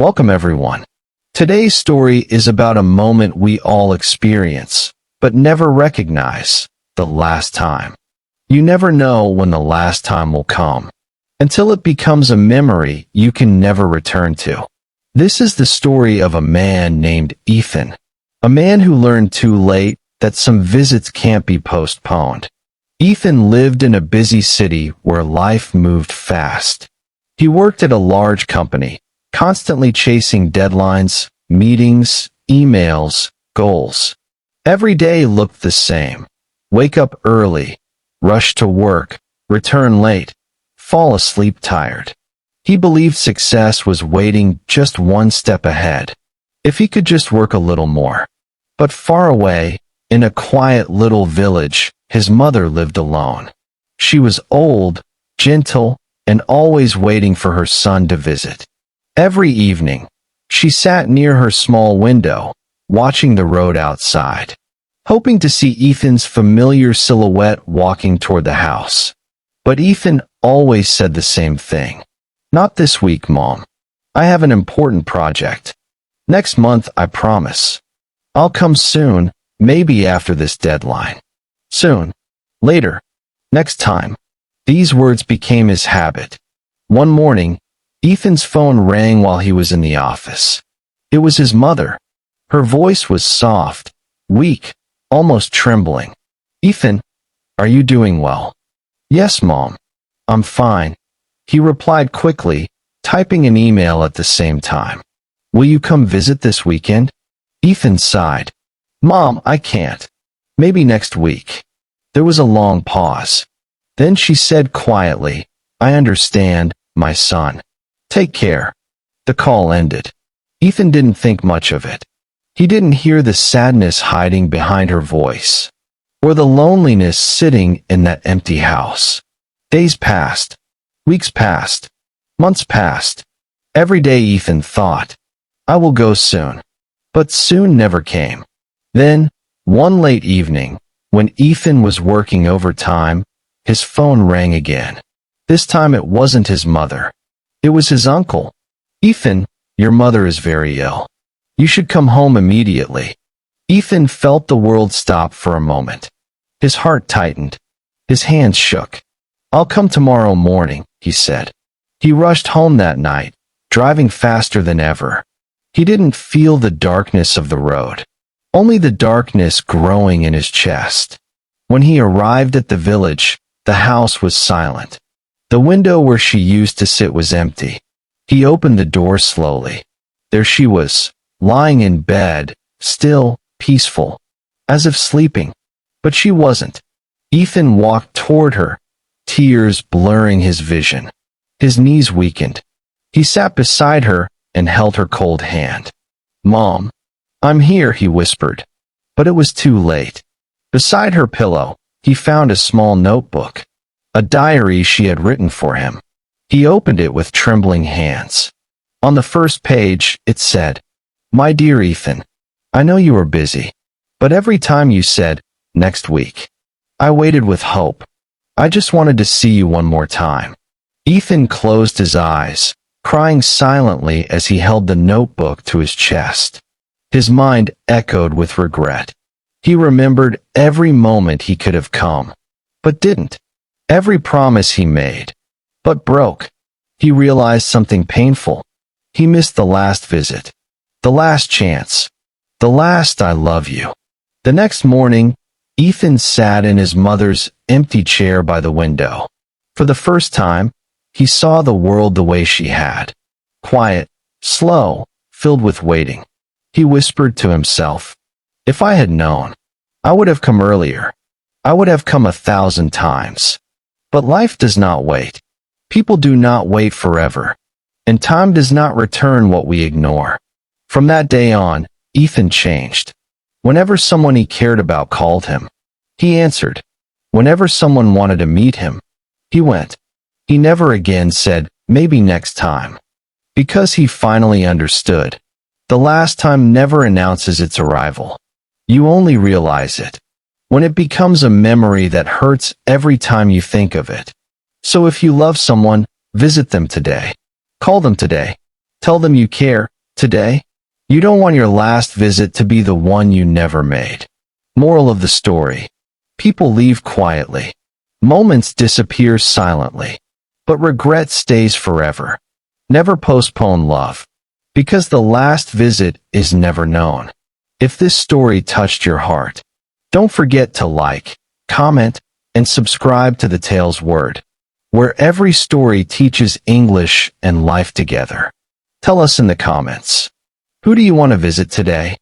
Welcome everyone. Today's story is about a moment we all experience, but never recognize: the last time. You never know when the last time will come, until it becomes a memory you can never return to. This is the story of a man named Ethan, a man who learned too late that some visits can't be postponed. Ethan lived in a busy city where life moved fast. He worked at a large company, constantly chasing deadlines, meetings, emails, goals. Every day looked the same. Wake up early, rush to work, return late, fall asleep tired. He believed success was waiting just one step ahead, if he could just work a little more. But far away, in a quiet little village, his mother lived alone. She was old, gentle, and always waiting for her son to visit. Every evening, she sat near her small window, watching the road outside, hoping to see Ethan's familiar silhouette walking toward the house. But Ethan always said the same thing. "Not this week, Mom. I have an important project. Next month, I promise. I'll come soon, maybe after this deadline. Soon. Later. Next time." These words became his habit. One morning, Ethan's phone rang while he was in the office. It was his mother. Her voice was soft, weak, almost trembling. "Ethan, are you doing well?" "Yes, Mom. I'm fine," he replied quickly, typing an email at the same time. "Will you come visit this weekend?" Ethan sighed. "Mom, I can't. Maybe next week." There was a long pause. Then she said quietly, "I understand, my son. Take care." The call ended. Ethan didn't think much of it. He didn't hear the sadness hiding behind her voice, or the loneliness sitting in that empty house. Days passed. Weeks passed. Months passed. Every day Ethan thought, "I will go soon." But soon never came. Then, one late evening, when Ethan was working overtime, his phone rang again. This time it wasn't his mother. It was his uncle. "Ethan, your mother is very ill. You should come home immediately." Ethan felt the world stop for a moment. His heart tightened. His hands shook. "I'll come tomorrow morning," he said. He rushed home that night, driving faster than ever. He didn't feel the darkness of the road, only the darkness growing in his chest. When he arrived at the village, the house was silent. The window where she used to sit was empty. He opened the door slowly. There she was, lying in bed, still, peaceful, as if sleeping. But she wasn't. Ethan walked toward her, tears blurring his vision. His knees weakened. He sat beside her and held her cold hand. "Mom, I'm here," he whispered. But it was too late. Beside her pillow, he found a small notebook, a diary she had written for him. He opened it with trembling hands. On the first page, it said, "My dear Ethan, I know you are busy, but every time you said, 'next week,' I waited with hope. I just wanted to see you one more time." Ethan closed his eyes, crying silently as he held the notebook to his chest. His mind echoed with regret. He remembered every moment he could have come, but didn't. Every promise he made, but broke. He realized something painful. He missed the last visit, the last chance, the last "I love you." The next morning, Ethan sat in his mother's empty chair by the window. For the first time, he saw the world the way she had. Quiet, slow, filled with waiting. He whispered to himself, "If I had known, I would have come earlier. I would have come 1,000 times." But life does not wait. People do not wait forever. And time does not return what we ignore. From that day on, Ethan changed. Whenever someone he cared about called him, he answered. Whenever someone wanted to meet him, he went. He never again said, "maybe next time," because he finally understood. The last time never announces its arrival. You only realize it when it becomes a memory that hurts every time you think of it. So if you love someone, visit them today. Call them today. Tell them you care today. You don't want your last visit to be the one you never made. Moral of the story. People leave quietly. Moments disappear silently. But regret stays forever. Never postpone love. Because the last visit is never known. If this story touched your heart, don't forget to like, comment, and subscribe to the Tales Word, where every story teaches English and life together. Tell us in the comments. Who do you want to visit today?